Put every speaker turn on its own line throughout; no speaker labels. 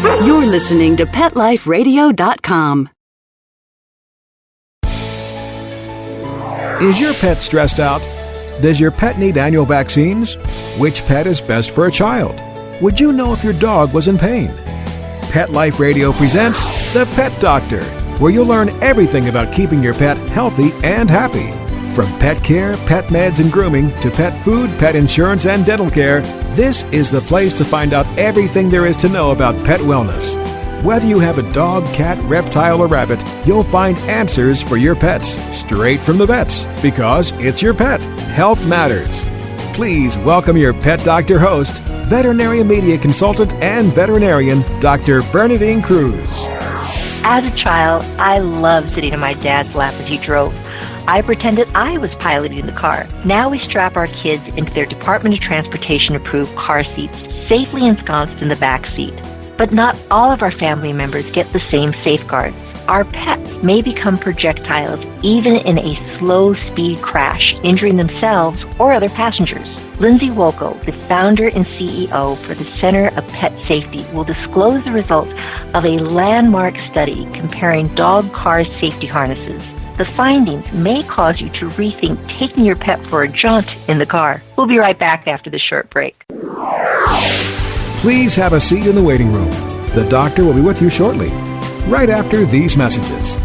You're listening to PetLifeRadio.com.
Is your pet stressed out? Does your pet need annual vaccines? Which pet is best for a child? Would you know if your dog was in pain? Pet Life Radio presents The Pet Doctor, where you'll learn everything about keeping your pet healthy and happy. From pet care, pet meds and grooming, to pet food, pet insurance, and dental care, this is the place to find out everything there is to know about pet wellness. Whether you have a dog, cat, reptile, or rabbit, you'll find answers for your pets straight from the vets, because it's your pet. Health matters. Please welcome your Pet Doctor host, veterinary media consultant and veterinarian, Dr. Bernadine Cruz.
As a child, I loved sitting in my dad's lap as he drove. I pretended I was piloting the car. Now we strap our kids into their Department of Transportation approved car seats, safely ensconced in the back seat. But not all of our family members get the same safeguards. Our pets may become projectiles even in a slow-speed crash, injuring themselves or other passengers. Lindsey Wolko, the founder and CEO for the Center of Pet Safety, will disclose the results of a landmark study comparing dog-car safety harnesses. The findings may cause you to rethink taking your pet for a jaunt in the car. We'll be right back after the short break.
Please have a seat in the waiting room. The doctor will be with you shortly, right after these messages.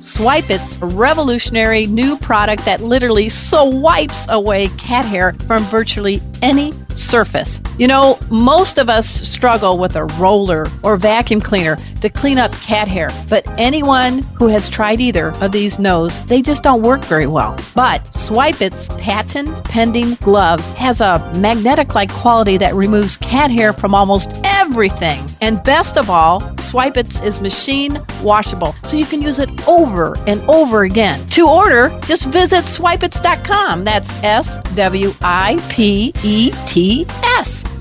Swipe It's a revolutionary new product that literally swipes away cat hair from virtually any surface. You know, most of us struggle with a roller or vacuum cleaner to clean up cat hair, but anyone who has tried either of these knows they just don't work very well. But Swipe It's patent-pending glove has a magnetic-like quality that removes cat hair from almost everything. And best of all, Swipe It's is machine washable, so you can use it over and over again. To order, just visit swipeits.com. That's SWIPETS.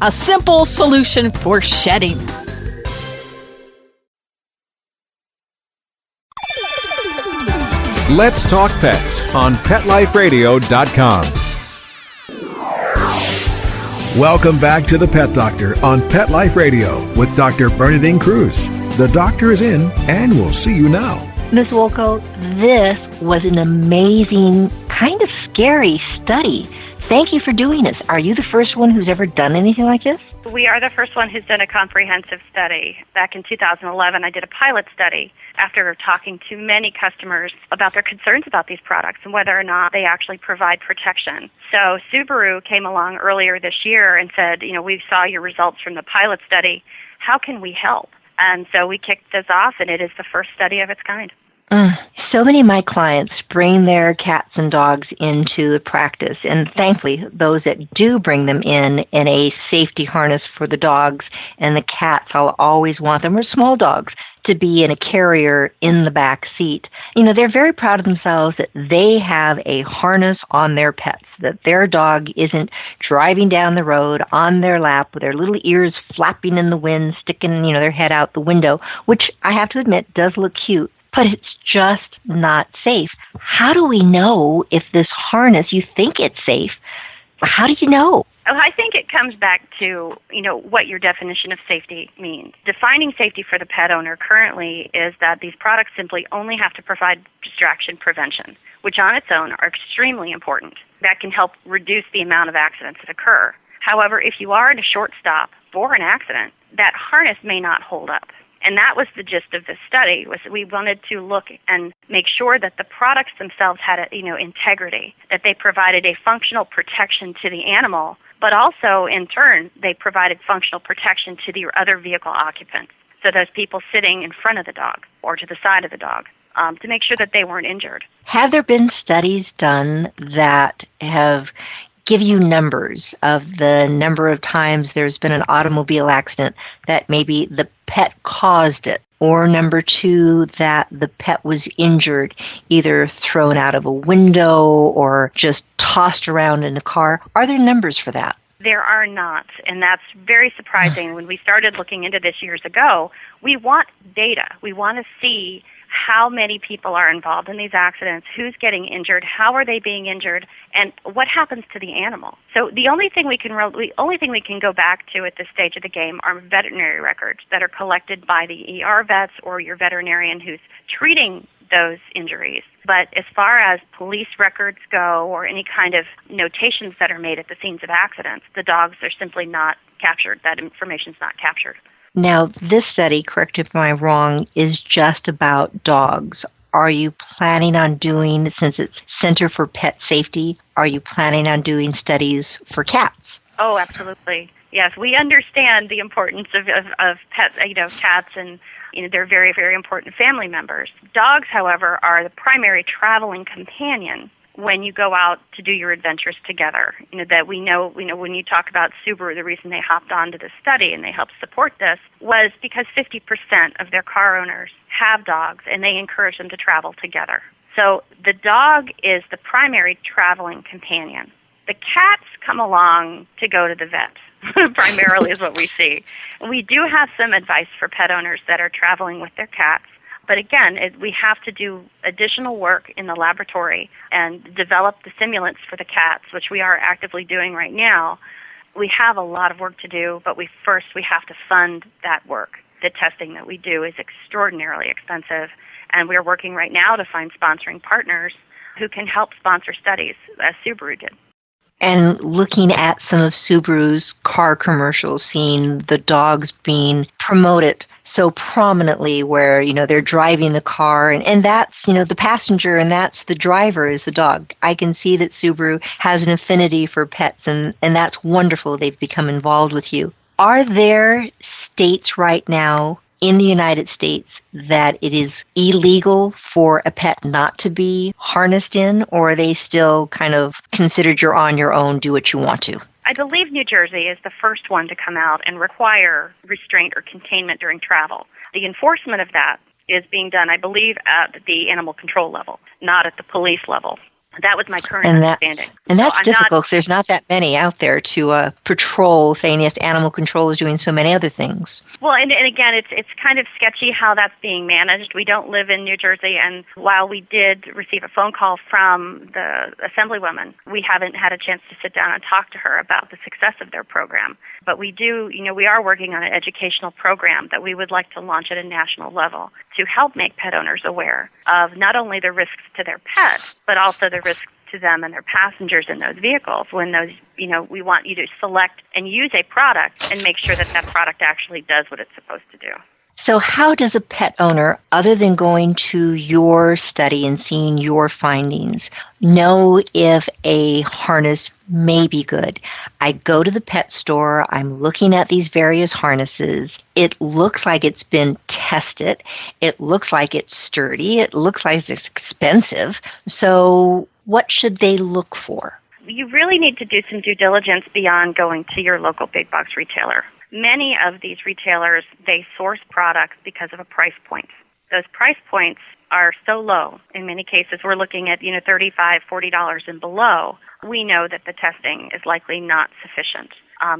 A simple solution for shedding.
Let's Talk Pets on PetLifeRadio.com. Welcome back to the Pet Doctor on Pet Life Radio with Dr. Bernadine Cruz. The doctor is in, and we'll see you now.
Ms. Wolko, this was an amazing, kind of scary study. Thank you for doing this. Are you the first one who's ever done anything like this?
We are the first one who's done a comprehensive study. Back in 2011, I did a pilot study after talking to many customers about their concerns about these products and whether or not they actually provide protection. So Subaru came along earlier this year and said, we saw your results from the pilot study. How can we help? And so we kicked this off, and it is the first study of its kind.
So many of my clients bring their cats and dogs into the practice, and thankfully, those that do bring them in a safety harness for the dogs and the cats, I'll always want them, or small dogs, to be in a carrier in the back seat. They're very proud of themselves that they have a harness on their pets, that their dog isn't driving down the road on their lap with their little ears flapping in the wind, sticking, their head out the window, which I have to admit does look cute. But it's just not safe. How do we know if this harness, you think it's safe, how do you know?
Well, I think it comes back to, what your definition of safety means. Defining safety for the pet owner currently is that these products simply only have to provide distraction prevention, which on its own are extremely important. That can help reduce the amount of accidents that occur. However, if you are at a short stop for an accident, that harness may not hold up. And that was the gist of this study, was we wanted to look and make sure that the products themselves had, integrity, that they provided a functional protection to the animal, but also, in turn, they provided functional protection to the other vehicle occupants. So those people sitting in front of the dog or to the side of the dog, to make sure that they weren't injured.
Have there been studies done that have give you numbers of the number of times there's been an automobile accident that maybe the pet caused it, or number two, that the pet was injured, either thrown out of a window or just tossed around in a car? Are there numbers for that?
There are not, and that's very surprising. When we started looking into this years ago, we want data. We want to see how many people are involved in these accidents, who's getting injured, how are they being injured, and what happens to the animal. So the only thing we can go back to at this stage of the game are veterinary records that are collected by the ER vets or your veterinarian who's treating those injuries. But as far as police records go or any kind of notations that are made at the scenes of accidents, the dogs are simply not captured. That information's not captured.
Now, this study, correct if I'm wrong, is just about dogs. Are you planning on doing, since it's Center for Pet Safety, are you planning on doing studies for cats?
Oh, absolutely. Yes, we understand the importance of pets, cats, and they're very, very important family members. Dogs, however, are the primary traveling companion when you go out to do your adventures together. That we know, when you talk about Subaru, the reason they hopped onto this study and they helped support this was because 50% of their car owners have dogs and they encourage them to travel together. So the dog is the primary traveling companion. The cats come along to go to the vet, primarily is what we see. And we do have some advice for pet owners that are traveling with their cats. But again, we have to do additional work in the laboratory and develop the simulants for the cats, which we are actively doing right now. We have a lot of work to do, but we have to fund that work. The testing that we do is extraordinarily expensive, and we are working right now to find sponsoring partners who can help sponsor studies, as Subaru did.
And looking at some of Subaru's car commercials, seeing the dogs being promoted so prominently where, they're driving the car and that's, the passenger and that's the driver is the dog. I can see that Subaru has an affinity for pets and that's wonderful. They've become involved with you. Are there states right now in the United States that it is illegal for a pet not to be harnessed in, or are they still kind of considered you're on your own, do what you want to?
I believe New Jersey is the first one to come out and require restraint or containment during travel. The enforcement of that is being done, I believe, at the animal control level, not at the police level. That was my current understanding.
And that's difficult because there's not that many out there to patrol, saying, yes, animal control is doing so many other things.
Well, and again, it's kind of sketchy how that's being managed. We don't live in New Jersey, and while we did receive a phone call from the Assemblywoman, we haven't had a chance to sit down and talk to her about the success of their program. But we are working on an educational program that we would like to launch at a national level to help make pet owners aware of not only the risks to their pets, but also the risks to them and their passengers in those vehicles when those, we want you to select and use a product and make sure that that product actually does what it's supposed to do.
So how does a pet owner, other than going to your study and seeing your findings, know if a harness may be good? I go to the pet store, I'm looking at these various harnesses. It looks like it's been tested. It looks like it's sturdy. It looks like it's expensive. So what should they look for?
You really need to do some due diligence beyond going to your local big box retailer. Many of these retailers, they source products because of a price point. Those price points are so low. In many cases, we're looking at, $35, $40 and below. We know that the testing is likely not sufficient.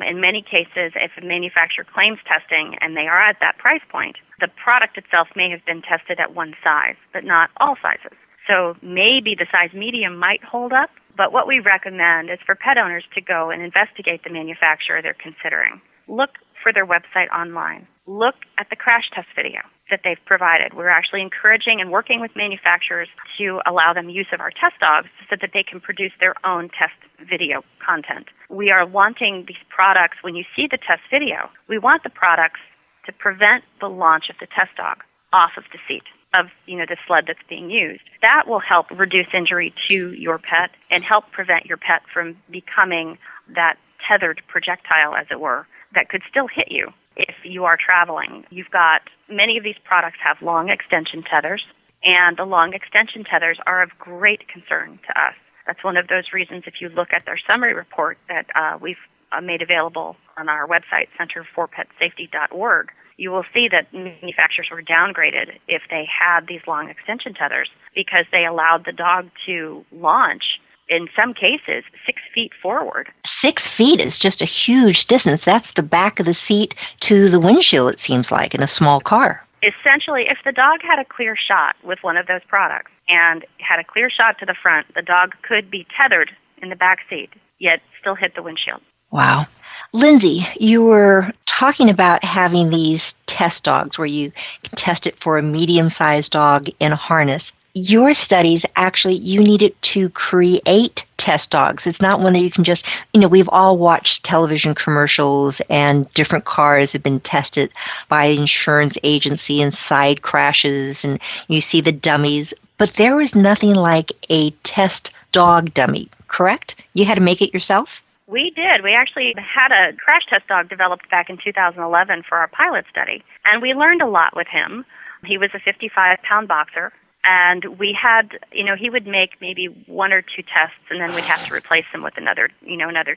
In many cases, if a manufacturer claims testing and they are at that price point, the product itself may have been tested at one size, but not all sizes. So maybe the size medium might hold up, but what we recommend is for pet owners to go and investigate the manufacturer they're considering. Look for their website online. Look at the crash test video that they've provided. We're actually encouraging and working with manufacturers to allow them use of our test dogs so that they can produce their own test video content. We are wanting these products, when you see the test video, we want the products to prevent the launch of the test dog off of the seat of the sled that's being used. That will help reduce injury to your pet and help prevent your pet from becoming that tethered projectile, as it were, that could still hit you if you are traveling. You've got many of these products have long extension tethers, and the long extension tethers are of great concern to us. That's one of those reasons, if you look at their summary report that we've made available on our website, centerforpetsafety.org, you will see that manufacturers were downgraded if they had these long extension tethers because they allowed the dog to launch, in some cases, 6 feet forward.
6 feet is just a huge distance. That's the back of the seat to the windshield, it seems like, in a small car.
Essentially, if the dog had a clear shot with one of those products and had a clear shot to the front, the dog could be tethered in the back seat, yet still hit the windshield.
Wow. Lindsey, you were talking about having these test dogs where you can test it for a medium-sized dog in a harness. Your studies, actually, you needed to create test dogs. It's not one that you can just, we've all watched television commercials and different cars have been tested by the insurance agency and side crashes, and you see the dummies. But there was nothing like a test dog dummy, correct? You had to make it yourself?
We did. We actually had a crash test dog developed back in 2011 for our pilot study, and we learned a lot with him. He was a 55-pound boxer. And we had, he would make maybe one or two tests, and then we'd have to replace him with another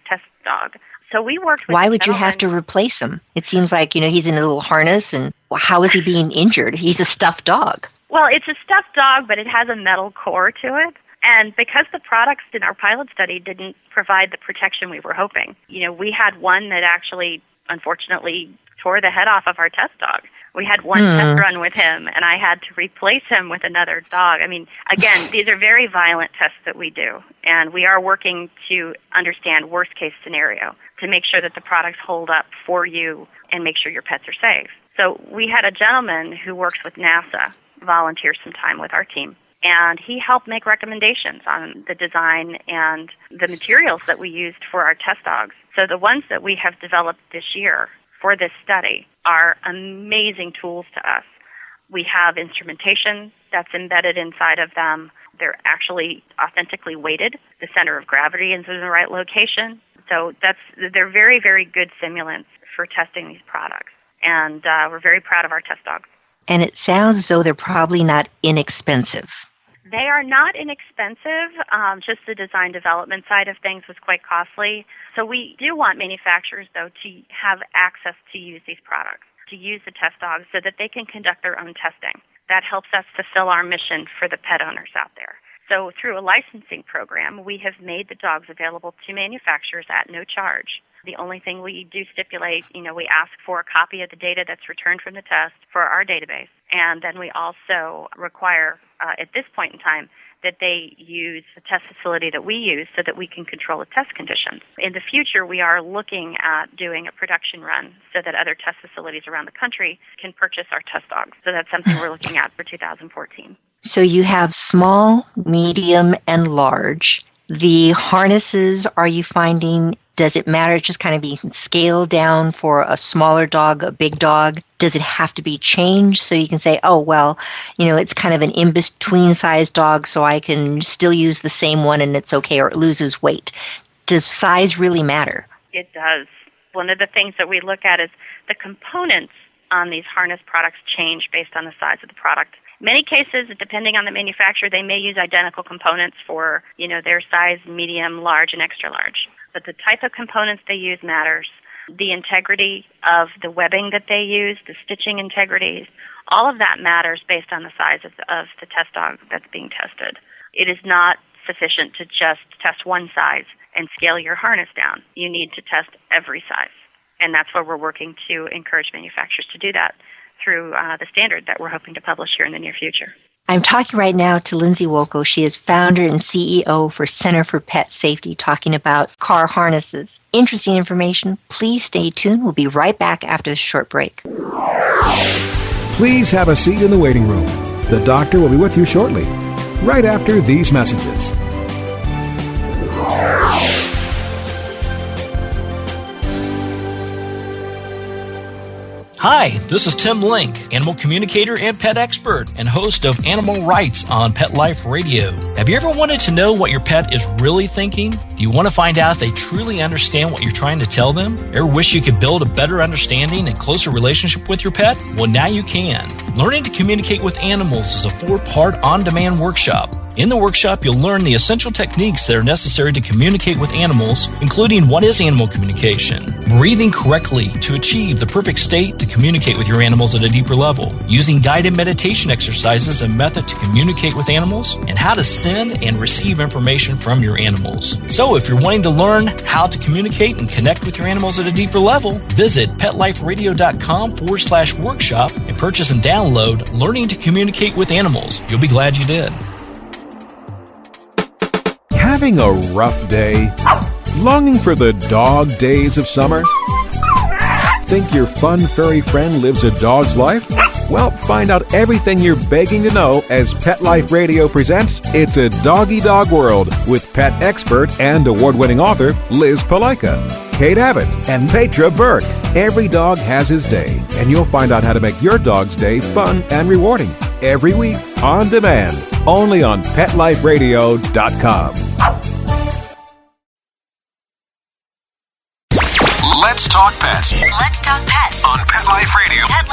test dog. So we worked with.
Why would you have to replace him? It seems like, he's in a little harness, and how is he being injured? He's a stuffed dog.
Well, it's a stuffed dog, but it has a metal core to it. And because the products in our pilot study didn't provide the protection we were hoping, we had one that actually, unfortunately, tore the head off of our test dog. We had one test run with him, and I had to replace him with another dog. I mean, again, these are very violent tests that we do, and we are working to understand worst-case scenario to make sure that the products hold up for you and make sure your pets are safe. So we had a gentleman who works with NASA volunteer some time with our team, and he helped make recommendations on the design and the materials that we used for our test dogs. So the ones that we have developed this year for this study are amazing tools to us. We have instrumentation that's embedded inside of them. They're actually authentically weighted. The center of gravity is in the right location. So they're very, very good simulants for testing these products. And we're very proud of our test dogs.
And it sounds as though they're probably not inexpensive.
They are not inexpensive. Just the design development side of things was quite costly. So we do want manufacturers, though, to have access to use these products, to use the test dogs so that they can conduct their own testing. That helps us fulfill our mission for the pet owners out there. So through a licensing program, we have made the dogs available to manufacturers at no charge. The only thing we do stipulate, we ask for a copy of the data that's returned from the test for our database. And then we also require, at this point in time, that they use the test facility that we use so that we can control the test conditions. In the future, we are looking at doing a production run so that other test facilities around the country can purchase our test dogs. So that's something we're looking at for 2014.
So you have small, medium, and large. The harnesses, are you finding, does it matter just kind of being scaled down for a smaller dog, a big dog? Does it have to be changed so you can say, oh, well, it's kind of an in-between size dog, so I can still use the same one and it's okay, or it loses weight? Does size really matter?
It does. One of the things that we look at is the components on these harness products change based on the size of the product. Many cases, depending on the manufacturer, they may use identical components for, their size, medium, large, and extra large. But the type of components they use matters. The integrity of the webbing that they use, the stitching integrities, all of that matters based on the size of the test dog that's being tested. It is not sufficient to just test one size and scale your harness down. You need to test every size. And that's where we're working to encourage manufacturers to do that through the standard that we're hoping to publish here in the near future.
I'm talking right now to Lindsey Wolko. She is founder and CEO for Center for Pet Safety, talking about car harnesses. Interesting information. Please stay tuned. We'll be right back after this short break.
Please have a seat in the waiting room. The doctor will be with you shortly, right after these messages.
Hi, this is Tim Link, animal communicator and pet expert and host of Animal Rights on Pet Life Radio. Have you ever wanted to know what your pet is really thinking? Do you want to find out if they truly understand what you're trying to tell them? Ever wish you could build a better understanding and closer relationship with your pet? Well, now you can. Learning to communicate with animals is a 4-part on-demand workshop. In the workshop, you'll learn the essential techniques that are necessary to communicate with animals, including what is animal communication, breathing correctly to achieve the perfect state to communicate with your animals at a deeper level, using guided meditation exercises and method to communicate with animals, and how to send and receive information from your animals. So if you're wanting to learn how to communicate and connect with your animals at a deeper level, visit PetLifeRadio.com/workshop and purchase and download Learning to Communicate with Animals. You'll be glad you did.
Having a rough day? Longing for the dog days of summer? Think your fun furry friend lives a dog's life? Well, find out everything you're begging to know as Pet Life Radio presents It's a Doggy Dog World with pet expert and award-winning author Liz Palaika, Kate Abbott, and Petra Burke. Every dog has his day, and you'll find out how to make your dog's day fun and rewarding. Every week, on demand, only on PetLifeRadio.com.
Let's talk pets.
Let's talk pets
On Pet Life Radio.
Pet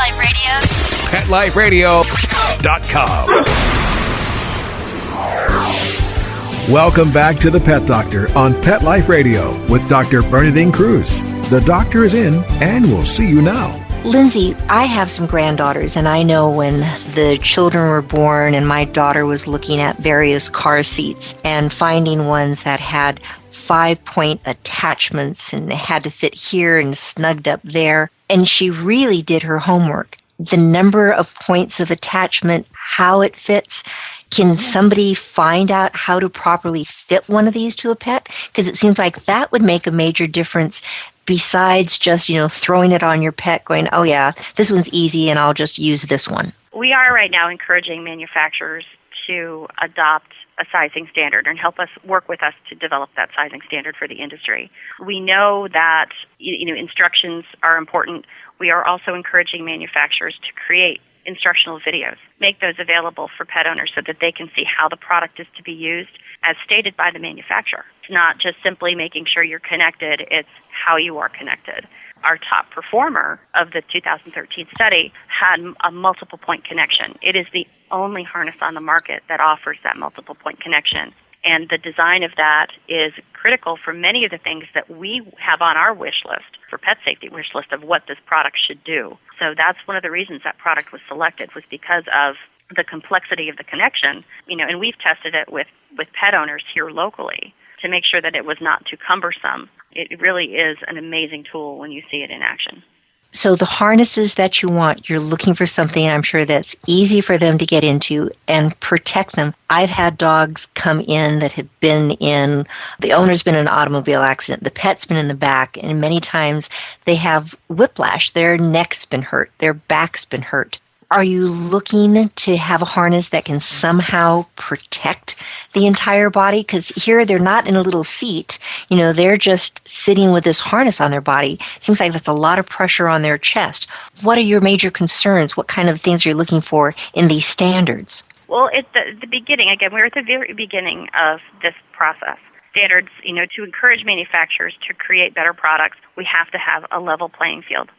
Life Radio.
PetLifeRadio.com. Welcome back to the Pet Doctor on Pet Life Radio with Dr. Bernadine Cruz. The doctor is in, and we'll see you now.
Lindsey, I have some granddaughters, and I know when the children were born and my daughter was looking at various car seats and finding ones that had 5-point attachments and they had to fit here and snugged up there. And she really did her homework. The number of points of attachment, how it fits. Can somebody find out how to properly fit one of these to a pet? Because it seems like that would make a major difference besides just, throwing it on your pet going, oh yeah, this one's easy and I'll just use this one.
We are right now encouraging manufacturers to adopt a sizing standard and work with us to develop that sizing standard for the industry. We know that instructions are important. We are also encouraging manufacturers to create instructional videos, make those available for pet owners so that they can see how the product is to be used as stated by the manufacturer. It's not just simply making sure you're connected, it's how you are connected. Our top performer of the 2013 study had a multiple point connection. It is the only harness on the market that offers that multiple point connection. And the design of that is critical for many of the things that we have on our wish list, for pet safety wish list of what this product should do. So that's one of the reasons that product was selected, was because of the complexity of the connection. And we've tested it with pet owners here locally to make sure that it was not too cumbersome. It really is an amazing tool when you see it in action.
So the harnesses that you want, you're looking for something, I'm sure, that's easy for them to get into and protect them. I've had dogs come in that have been in, the owner's been in an automobile accident, the pet's been in the back, and many times they have whiplash. Their neck's been hurt, their back's been hurt. Are you looking to have a harness that can somehow protect the entire body? Because here they're not in a little seat. They're just sitting with this harness on their body. It seems like that's a lot of pressure on their chest. What are your major concerns? What kind of things are you looking for in these standards?
Well, at the beginning, again, we're at the very beginning of this process. Standards, to encourage manufacturers to create better products, we have to have a level playing field.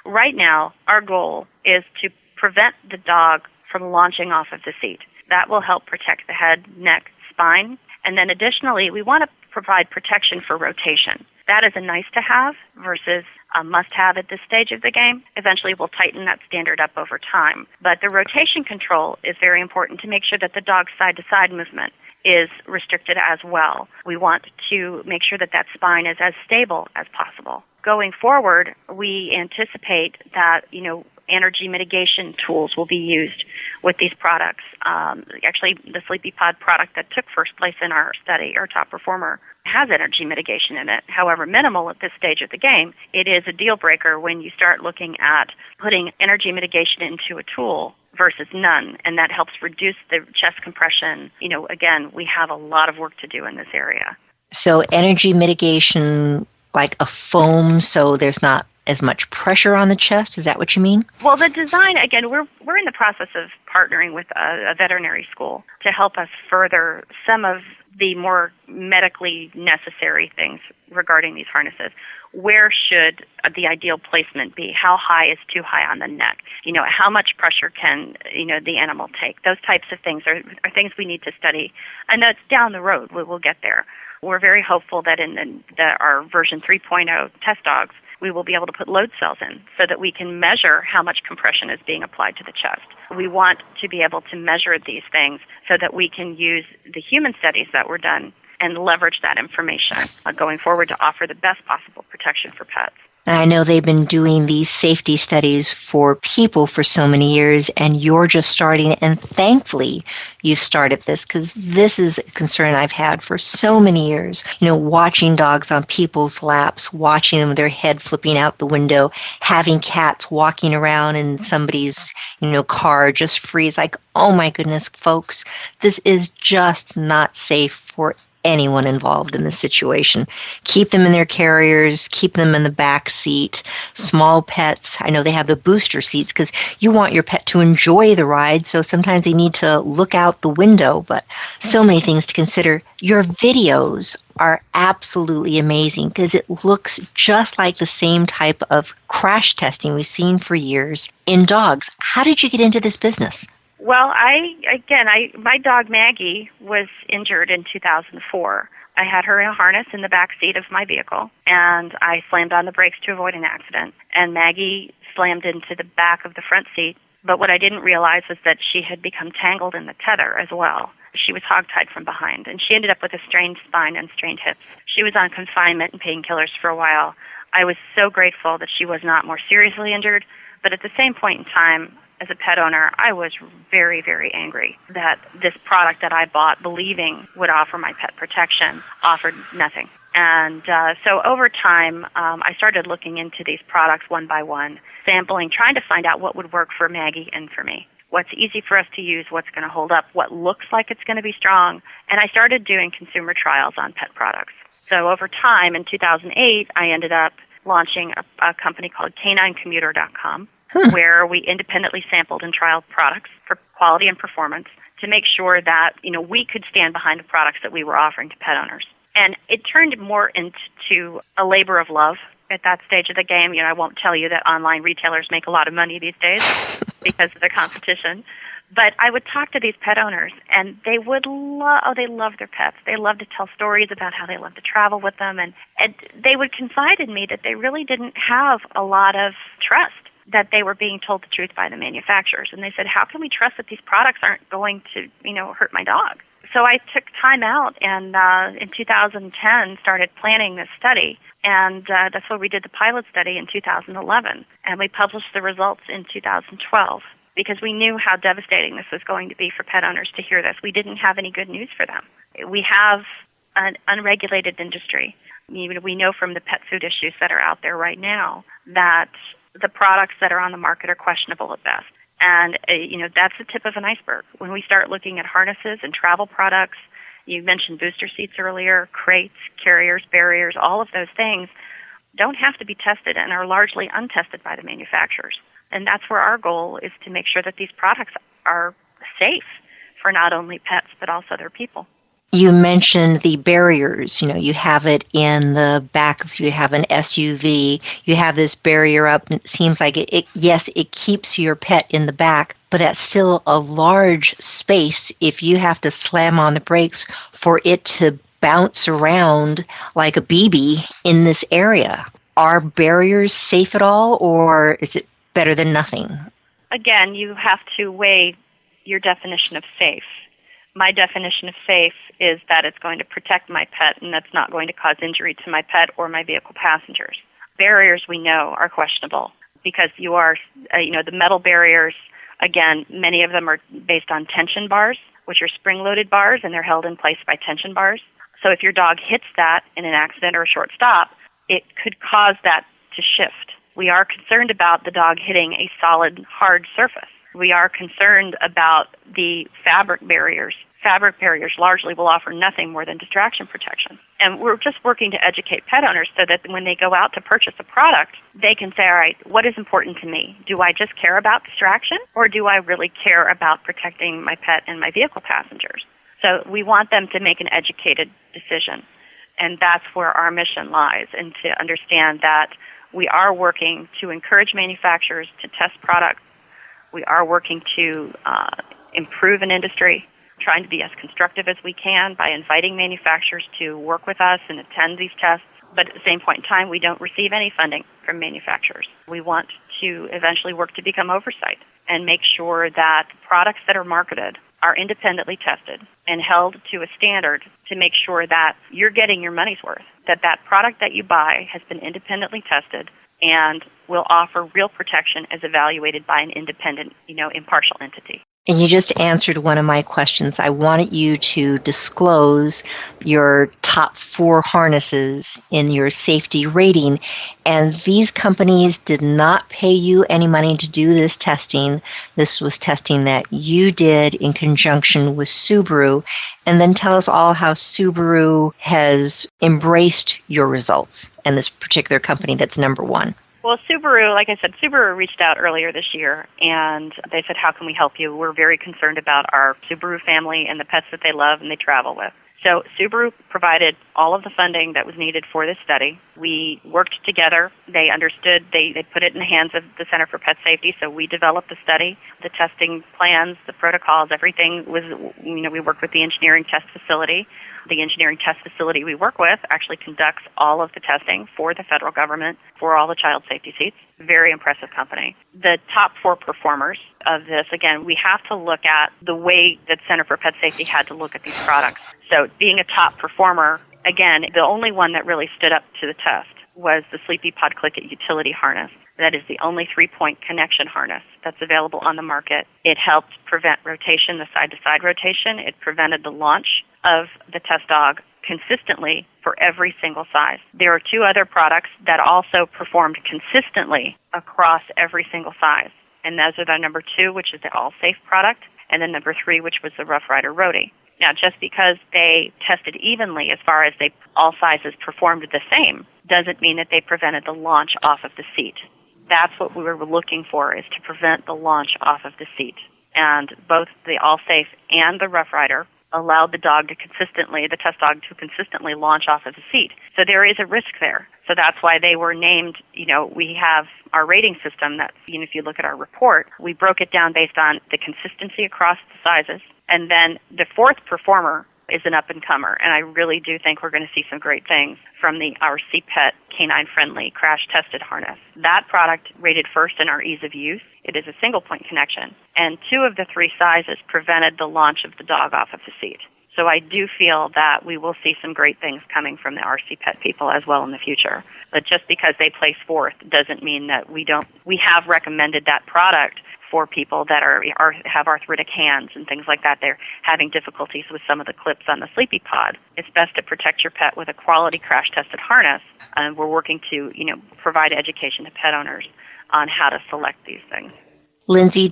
Right now, our goal is to prevent the dog from launching off of the seat. That will help protect the head, neck, spine. And then additionally, we want to provide protection for rotation. That is a nice to have versus a must have at this stage of the game. Eventually, we'll tighten that standard up over time. But the rotation control is very important to make sure that the dog's side to side movement is restricted as well. We want to make sure that spine is as stable as possible. Going forward, we anticipate that, energy mitigation tools will be used with these products. Actually, the Sleepy Pod product that took first place in our study, our top performer, has energy mitigation in it. However, minimal at this stage of the game. It is a deal breaker when you start looking at putting energy mitigation into a tool versus none, and that helps reduce the chest compression. Again, we have a lot of work to do in this area.
So energy mitigation, like a foam, so there's not as much pressure on the chest? Is that what you mean?
Well, the design, again, we're in the process of partnering with a veterinary school to help us further some of the more medically necessary things regarding these harnesses. where should the ideal placement be? How high is too high on the neck? How much pressure can, the animal take? Those types of things are things we need to study. And that's down the road. We will get there. We're very hopeful that in our version 3.0 test dogs, we will be able to put load cells in so that we can measure how much compression is being applied to the chest. We want to be able to measure these things so that we can use the human studies that were done and leverage that information going forward to offer the best possible protection for pets.
I know they've been doing these safety studies for people for so many years, and you're just starting, and thankfully you started this, because this is a concern I've had for so many years. Watching dogs on people's laps, watching them with their head flipping out the window, having cats walking around in somebody's, car just free. It's like, oh my goodness, folks, this is just not safe for anyone involved in this situation. Keep them in their carriers, keep them in the back seat. Small pets, I know they have the booster seats because you want your pet to enjoy the ride, so sometimes they need to look out the window, but so many things to consider. Your videos are absolutely amazing because it looks just like the same type of crash testing we've seen for years in dogs. How did you get into this business?
Well, my dog Maggie was injured in 2004. I had her in a harness in the back seat of my vehicle, and I slammed on the brakes to avoid an accident. And Maggie slammed into the back of the front seat. But what I didn't realize was that she had become tangled in the tether as well. She was hogtied from behind, and she ended up with a strained spine and strained hips. She was on confinement and painkillers for a while. I was so grateful that she was not more seriously injured, but at the same point in time, as a pet owner, I was very, very angry that this product that I bought, believing would offer my pet protection, offered nothing. And so over time, I started looking into these products one by one, sampling, trying to find out what would work for Maggie and for me. What's easy for us to use, what's going to hold up, what looks like it's going to be strong. And I started doing consumer trials on pet products. So over time, in 2008, I ended up launching a company called caninecommuter.com. Where we independently sampled and trialed products for quality and performance to make sure that, we could stand behind the products that we were offering to pet owners. And it turned more into a labor of love at that stage of the game. I won't tell you that online retailers make a lot of money these days because of the competition. But I would talk to these pet owners, and they would they love their pets. They love to tell stories about how they love to travel with them. And they would confide in me that they really didn't have a lot of trust, that they were being told the truth by the manufacturers. And they said, how can we trust that these products aren't going to, hurt my dog? So I took time out and in 2010 started planning this study. And that's why we did the pilot study in 2011. And we published the results in 2012 because we knew how devastating this was going to be for pet owners to hear this. We didn't have any good news for them. We have an unregulated industry. We know from the pet food issues that are out there right now that the products that are on the market are questionable at best. And, that's the tip of an iceberg. When we start looking at harnesses and travel products, you mentioned booster seats earlier, crates, carriers, barriers, all of those things don't have to be tested and are largely untested by the manufacturers. And that's where our goal is to make sure that these products are safe for not only pets but also their people.
You mentioned the barriers. You have it in the back. If you have an SUV, you have this barrier up, and it seems like it keeps your pet in the back, but that's still a large space if you have to slam on the brakes for it to bounce around like a BB in this area. Are barriers safe at all, or is it better than nothing?
Again, you have to weigh your definition of safe. My definition of safe is that it's going to protect my pet and that's not going to cause injury to my pet or my vehicle passengers. Barriers we know are questionable because the metal barriers, again, many of them are based on tension bars, which are spring-loaded bars, and they're held in place by tension bars. So if your dog hits that in an accident or a short stop, it could cause that to shift. We are concerned about the dog hitting a solid, hard surface. We are concerned about the fabric barriers. Fabric barriers largely will offer nothing more than distraction protection. And we're just working to educate pet owners so that when they go out to purchase a product, they can say, all right, what is important to me? Do I just care about distraction, or do I really care about protecting my pet and my vehicle passengers? So we want them to make an educated decision. And that's where our mission lies, and to understand that we are working to encourage manufacturers to test products. We are working to improve an industry, trying to be as constructive as we can by inviting manufacturers to work with us and attend these tests. But at the same point in time, we don't receive any funding from manufacturers. We want to eventually work to become oversight and make sure that products that are marketed are independently tested and held to a standard to make sure that you're getting your money's worth, that that product that you buy has been independently tested and will offer real protection as evaluated by an independent, impartial entity.
And you just answered one of my questions. I wanted you to disclose your top 4 harnesses in your safety rating. And these companies did not pay you any money to do this testing. This was testing that you did in conjunction with Subaru. And then tell us all how Subaru has embraced your results and this particular company that's number 1.
Well, Subaru, like I said, Subaru reached out earlier this year, and they said, how can we help you? We're very concerned about our Subaru family and the pets that they love and they travel with. So Subaru provided all of the funding that was needed for this study. We worked together. They understood. They put it in the hands of the Center for Pet Safety, so we developed the study, the testing plans, the protocols, everything was, we worked with the engineering test facility. The engineering test facility we work with actually conducts all of the testing for the federal government for all the child safety seats. Very impressive company. The top 4 performers of this, again, we have to look at the way that Center for Pet Safety had to look at these products. So being a top performer, again, the only one that really stood up to the test was the SleepyPod Click-It utility harness. That is the only 3-point connection harness that's available on the market. It helped prevent rotation, the side-to-side rotation. It prevented the launch of the test dog consistently for every single size. There are 2 other products that also performed consistently across every single size. And those are the number 2, which is the All Safe product, and then number 3, which was the Rough Rider Roadie. Now, just because they tested evenly as far as all sizes performed the same doesn't mean that they prevented the launch off of the seat. That's what we were looking for, is to prevent the launch off of the seat. And both the All Safe and the Rough Rider allowed the test dog to consistently launch off of the seat. So there is a risk there. So that's why they were named, we have our rating system that, if you look at our report, we broke it down based on the consistency across the sizes. And then the 4th performer is an up-and-comer, and I really do think we're going to see some great things from our CPET canine-friendly crash-tested harness. That product rated first in our ease of use. It is a single-point connection, and 2 of the 3 sizes prevented the launch of the dog off of the seat. So I do feel that we will see some great things coming from the RC Pet people as well in the future. But just because they place 4th doesn't mean that we have recommended that product for people that have arthritic hands and things like that. They're having difficulties with some of the clips on the SleepyPod. It's best to protect your pet with a quality crash-tested harness. And we're working to, provide education to pet owners on how to select these things.
Lindsey,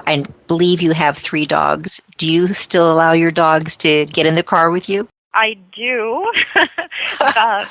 I believe you have 3 dogs. Do you still allow your dogs to get in the car with you?
I do. A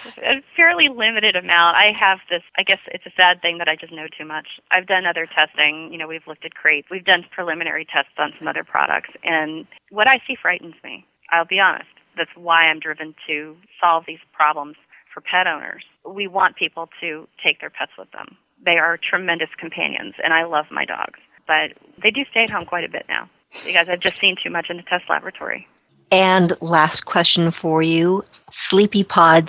fairly limited amount. I have this, I guess it's a sad thing that I just know too much. I've done other testing. We've looked at crates. We've done preliminary tests on some other products. And what I see frightens me. I'll be honest. That's why I'm driven to solve these problems for pet owners. We want people to take their pets with them. They are tremendous companions, and I love my dogs. But they do stay at home quite a bit now because I've just seen too much in the test laboratory.
And last question for you. SleepyPod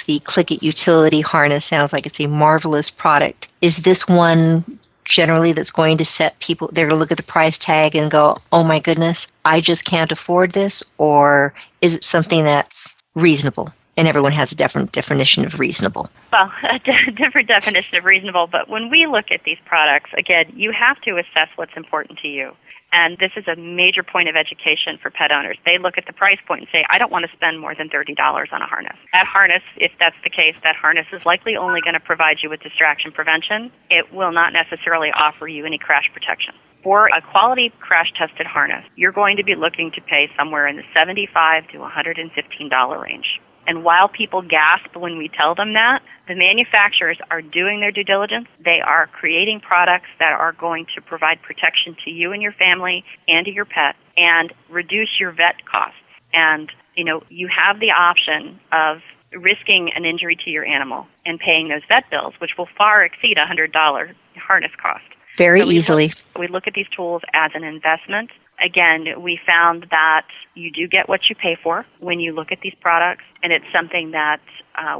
the Click-It utility harness sounds like it's a marvelous product. Is this one generally that's going to set people, they're going to look at the price tag and go, oh my goodness, I just can't afford this? Or is it something that's reasonable? And everyone has a different definition of reasonable.
Well, a different definition of reasonable. But when we look at these products, again, you have to assess what's important to you. And this is a major point of education for pet owners. They look at the price point and say, I don't want to spend more than $30 on a harness. That harness, if that's the case, that harness is likely only going to provide you with distraction prevention. It will not necessarily offer you any crash protection. For a quality crash-tested harness, you're going to be looking to pay somewhere in the $75 to $115 range. And while people gasp when we tell them that, the manufacturers are doing their due diligence. They are creating products that are going to provide protection to you and your family and to your pet and reduce your vet costs. And, you have the option of risking an injury to your animal and paying those vet bills, which will far exceed a $100 harness cost.
Very
So
easily.
We look at these tools as an investment. Again, we found that you do get what you pay for when you look at these products, and it's something that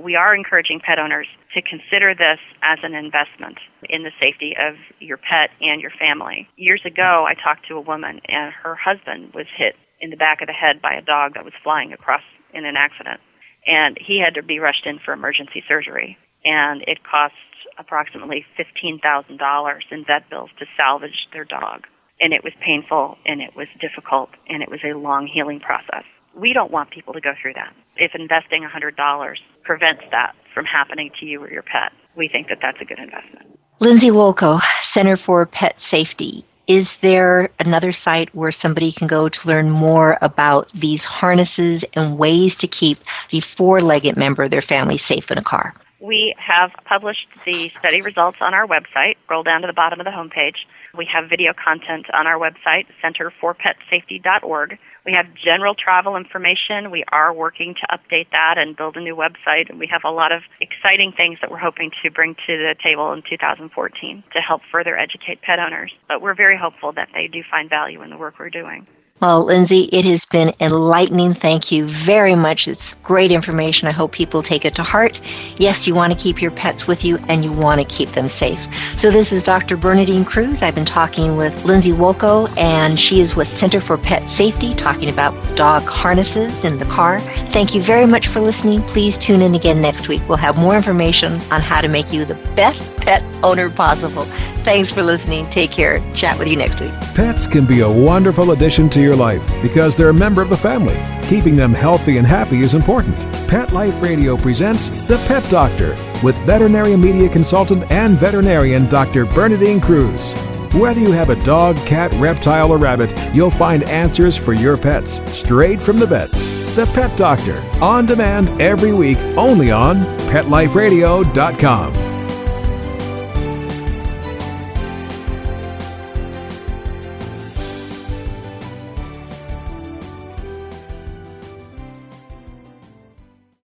we are encouraging pet owners to consider this as an investment in the safety of your pet and your family. Years ago, I talked to a woman, and her husband was hit in the back of the head by a dog that was flying across in an accident, and he had to be rushed in for emergency surgery, and it cost approximately $15,000 in vet bills to salvage their dog. And it was painful, and it was difficult, and it was a long healing process. We don't want people to go through that. If investing $100 prevents that from happening to you or your pet, we think that that's a good investment.
Lindsey Wolko, Center for Pet Safety. Is there another site where somebody can go to learn more about these harnesses and ways to keep the four-legged member of their family safe in a car?
We have published the study results on our website. Scroll down to the bottom of the homepage. We have video content on our website, centerforpetsafety.org. We have general travel information. We are working to update that and build a new website. And we have a lot of exciting things that we're hoping to bring to the table in 2014 to help further educate pet owners. But we're very hopeful that they do find value in the work we're doing.
Well, Lindsey, it has been enlightening. Thank you very much. It's great information. I hope people take it to heart. Yes, you want to keep your pets with you, and you want to keep them safe. So this is Dr. Bernadine Cruz. I've been talking with Lindsey Wolko, and she is with Center for Pet Safety, talking about dog harnesses in the car. Thank you very much for listening. Please tune in again next week. We'll have more information on how to make you the best pet owner possible. Thanks for listening. Take care. Chat with you next week.
Pets can be a wonderful addition to your life because they're a member of the family. Keeping them healthy and happy is important. Pet Life Radio presents The Pet Doctor with veterinary media consultant and veterinarian Dr. Bernadine Cruz. Whether you have a dog, cat, reptile, or rabbit, you'll find answers for your pets straight from the vets. The Pet Doctor, on demand every week, only on PetLifeRadio.com.